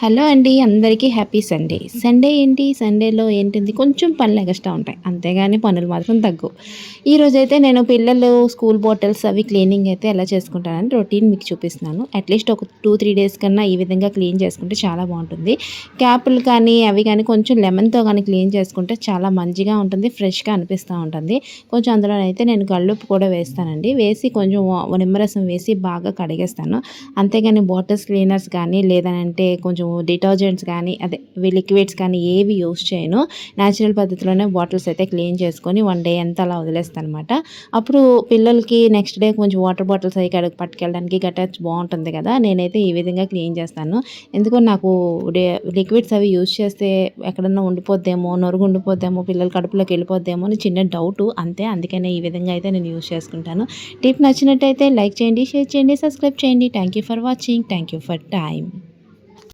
Hello అండి, అందరికీ happy Sunday. Sunday ఏంటి, సండేలో ఏంటిది కొంచెం పనులు ఎగస్ట్రా ఉంటాయి. అంతేగాని పనులు మాత్రం తగ్గవు. ఈరోజైతే నేను పిల్లలు స్కూల్ బాటిల్స్ అవి క్లీనింగ్ అయితే ఎలా చేసుకుంటానని రొటీన్ మీకు చూపిస్తున్నాను. అట్లీస్ట్ ఒక 2-3 డేస్ కన్నా ఈ విధంగా క్లీన్ చేసుకుంటే చాలా బాగుంటుంది. క్యాపులు కానీ అవి కానీ కొంచెం లెమన్తో కానీ క్లీన్ చేసుకుంటే చాలా మంచిగా ఉంటుంది, ఫ్రెష్గా అనిపిస్తూ ఉంటుంది. కొంచెం అందులోనైతే నేను కల్లుప్పు కూడా వేస్తానండి. వేసి కొంచెం నిమ్మరసం వేసి బాగా కడిగేస్తాను. అంతేగాని బాటిల్స్ క్లీనర్స్ కానీ లేదనంటే కొంచెం డిటర్జెంట్స్ కానీ లిక్విడ్స్ కానీ ఏవి యూస్ చేయను. న్యాచురల్ పద్ధతిలోనే బాటిల్స్ అయితే క్లీన్ చేసుకొని 1 డే అంతా అలా వదిలేస్తాను అనమాట. అప్పుడు పిల్లలకి నెక్స్ట్ డే కొంచెం వాటర్ బాటిల్స్ అవి పట్టుకెళ్ళడానికి గట్టా బాగుంటుంది కదా. నేనైతే ఈ విధంగా క్లీన్ చేస్తాను. ఎందుకో నాకు లిక్విడ్స్ అవి యూస్ చేస్తే ఎక్కడన్నా ఉండిపోద్దేమో, నొరుగు ఉండిపోద్దేమో, పిల్లల కడుపులోకి వెళ్ళిపోద్దేమో అని చిన్న డౌట్ అంతే. అందుకనే ఈ విధంగా అయితే నేను యూస్ చేసుకుంటాను. టిప్ నచ్చినట్టయితే లైక్ చేయండి, షేర్ చేయండి, సబ్స్క్రైబ్ చేయండి. Thank you for watching. Thank you for time.